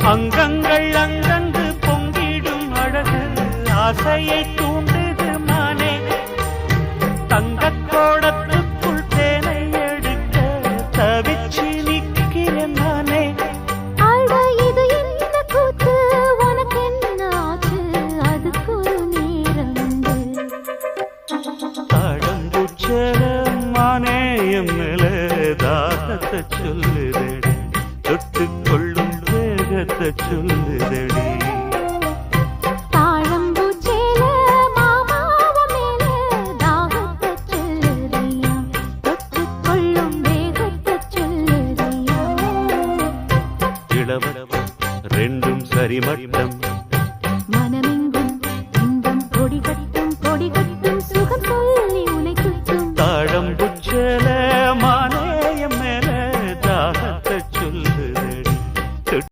அங்கங்கள் அங்கங்கு பொங்கிடும் அழகு ஆசையை தூண்டுது மானே தங்கக்கோடத்துக்குள் தேனை எடுக்க தவிச்சு நிற்கிறேன் நானே இது என்ன கூத்து உனக்கு என்ன ஆச்சு அதுக்கு ஒரு நேரம் தாழம்பூச்சரமானே எம்மில தாகத்தை சொல்லுதடி தொட்டுக் கொள்ளும் வேகத்தை சொல்லுதடி தாழம்பூச்சேல மாமாவ மேல தாகத்தை சொல்லுறியா தொட்டுக் கொள்ளும் வேகத்தை சொல்லுறியா இளவரம் ரெண்டும் சரிமட்டம்